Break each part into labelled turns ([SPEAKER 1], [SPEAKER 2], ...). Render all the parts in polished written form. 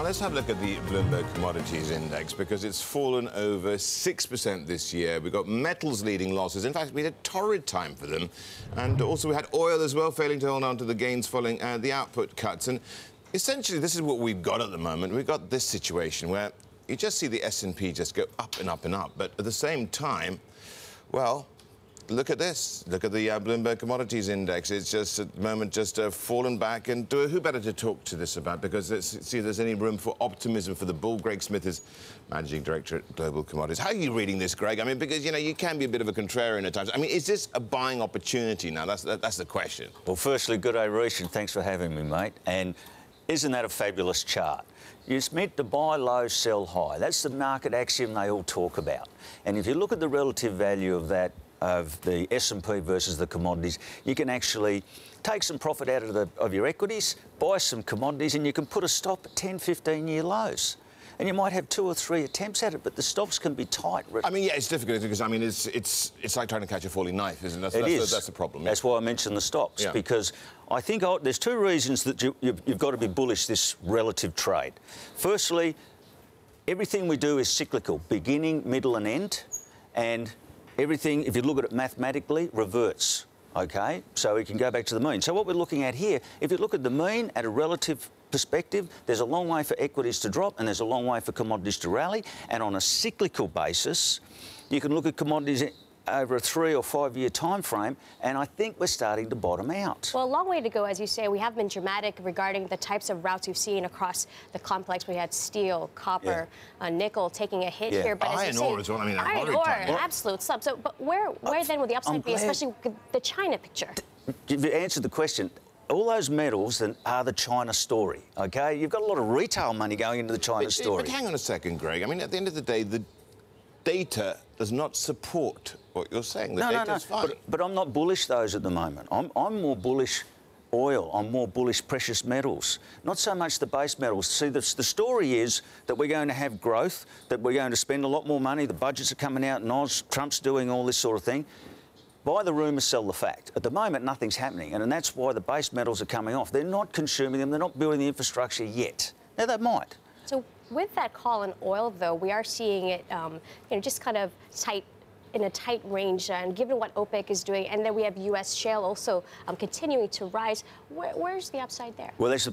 [SPEAKER 1] Now, let's have a look at the Bloomberg Commodities Index, because it's fallen over 6% this year. We've got metals leading losses. In fact, we had a torrid time for them. And also we had oil as well, failing to hold on to the gains following the output cuts. And essentially, this is what we've got at the moment. We've got this situation where you just see the S&P just go up and up and up. But at the same time, well, look at this. Look at the Bloomberg Commodities Index. It's just, at the moment, just fallen back. And who better to talk to this about? Because let's see if there's any room for optimism for the bull. Greg Smith is Managing Director at Global Commodities. How are you reading this, Greg? I mean, because, you know, you can be a bit of a contrarian at times. I mean, is this a buying opportunity now? That's the question.
[SPEAKER 2] Well, firstly, good day, Rish, and thanks for having me, mate. And isn't that a fabulous chart? You're meant to buy low, sell high. That's the market axiom they all talk about. And if you look at the relative value of that, of the S&P versus the commodities, you can actually take some profit out of your equities, buy some commodities, and you can put a stop at 10, 15-year lows. And you might have 2 or 3 attempts at it, but the stops can be tight.
[SPEAKER 1] I mean, yeah, it's difficult because, I mean, it's like trying to catch a falling knife, isn't it? That's the problem.
[SPEAKER 2] That's why I mentioned the stops, because I think there's 2 reasons that you've got to be bullish this relative trade. Firstly, everything we do is cyclical, beginning, middle and end, and everything, if you look at it mathematically, reverts, OK? So we can go back to the mean. So what we're looking at here, if you look at the mean at a relative perspective, there's a long way for equities to drop and there's a long way for commodities to rally. And on a cyclical basis, you can look at commodities over a 3 or 5 year time frame, and I think we're starting to bottom out.
[SPEAKER 3] Well, a long way to go, as you say. We have been dramatic regarding the types of routes we've seen across the complex. We had steel, copper, nickel taking a hit here. But
[SPEAKER 1] iron ore as well. I mean,
[SPEAKER 3] iron ore, absolute slump. So, but where then would the upside be, especially with the China picture?
[SPEAKER 2] You've answered the question. All those metals then are the China story, OK? You've got a lot of retail money going into the China story.
[SPEAKER 1] But hang on a second, Greg. I mean, at the end of the day, the data does not support what you're saying. The data's fine.
[SPEAKER 2] But I'm not bullish those at the moment. I'm more bullish oil. I'm more bullish precious metals. Not so much the base metals. See, the story is that we're going to have growth, that we're going to spend a lot more money, the budgets are coming out in Oz, Trump's doing all this sort of thing. Buy the rumour, sell the fact. At the moment, nothing's happening, and that's why the base metals are coming off. They're not consuming them. They're not building the infrastructure yet. Now, they might.
[SPEAKER 3] So with that call on oil, though, we are seeing it, just kind of in a tight range, and given what OPEC is doing, and then we have U.S. shale also continuing to rise. Where's the upside there?
[SPEAKER 2] Well, it's a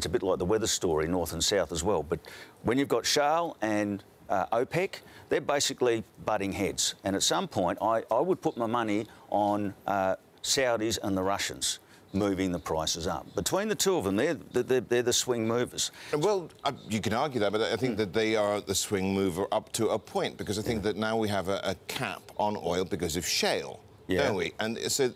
[SPEAKER 2] bit like the weather story, north and south as well. But when you've got shale and OPEC, they're basically butting heads. And at some point, I would put my money on Saudis and the Russians moving the prices up. Between the two of them, they're the swing movers.
[SPEAKER 1] Well, you can argue that, but I think that they are the swing mover up to a point, because I think that now we have a cap on oil because of shale, don't we? And so,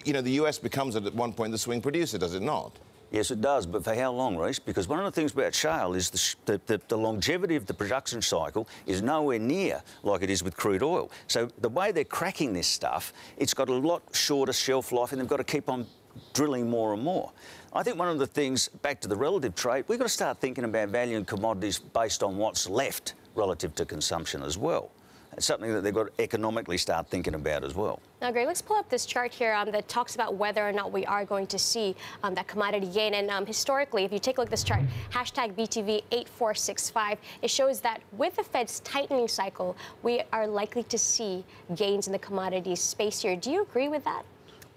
[SPEAKER 1] you know, the US becomes at one point the swing producer, does it not?
[SPEAKER 2] Yes, it does, but for how long, Reece? Because one of the things about shale is the longevity of the production cycle is nowhere near like it is with crude oil. So the way they're cracking this stuff, it's got a lot shorter shelf life, and they've got to keep on drilling more and more. I think one of the things, back to the relative trade, we've got to start thinking about valuing commodities based on what's left relative to consumption as well. It's something that they've got to economically start thinking about as well.
[SPEAKER 3] Now, Greg, let's pull up this chart here that talks about whether or not we are going to see that commodity gain. And historically, if you take a look at this chart, hashtag BTV8465, it shows that with the Fed's tightening cycle, we are likely to see gains in the commodities space here. Do you agree with that?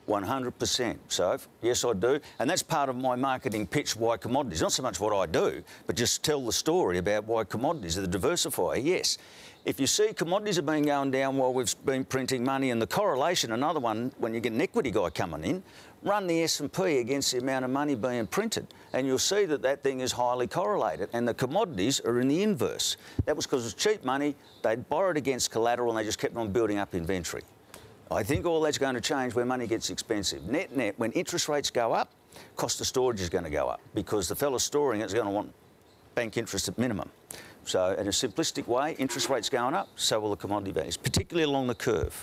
[SPEAKER 2] 100%, Soph. Yes, I do. And that's part of my marketing pitch, why commodities. Not so much what I do, but just tell the story about why commodities are the diversifier. Yes, if you see commodities have been going down while we've been printing money, and the correlation, another one, when you get an equity guy coming in, run the S&P against the amount of money being printed, and you'll see that that thing is highly correlated, and the commodities are in the inverse. That was because it's cheap money, they'd borrowed against collateral, and they just kept on building up inventory. I think all that's going to change when money gets expensive. Net, when interest rates go up, cost of storage is going to go up, because the fellow storing it is going to want bank interest at minimum. So in a simplistic way, interest rates going up, so will the commodity values, particularly along the curve.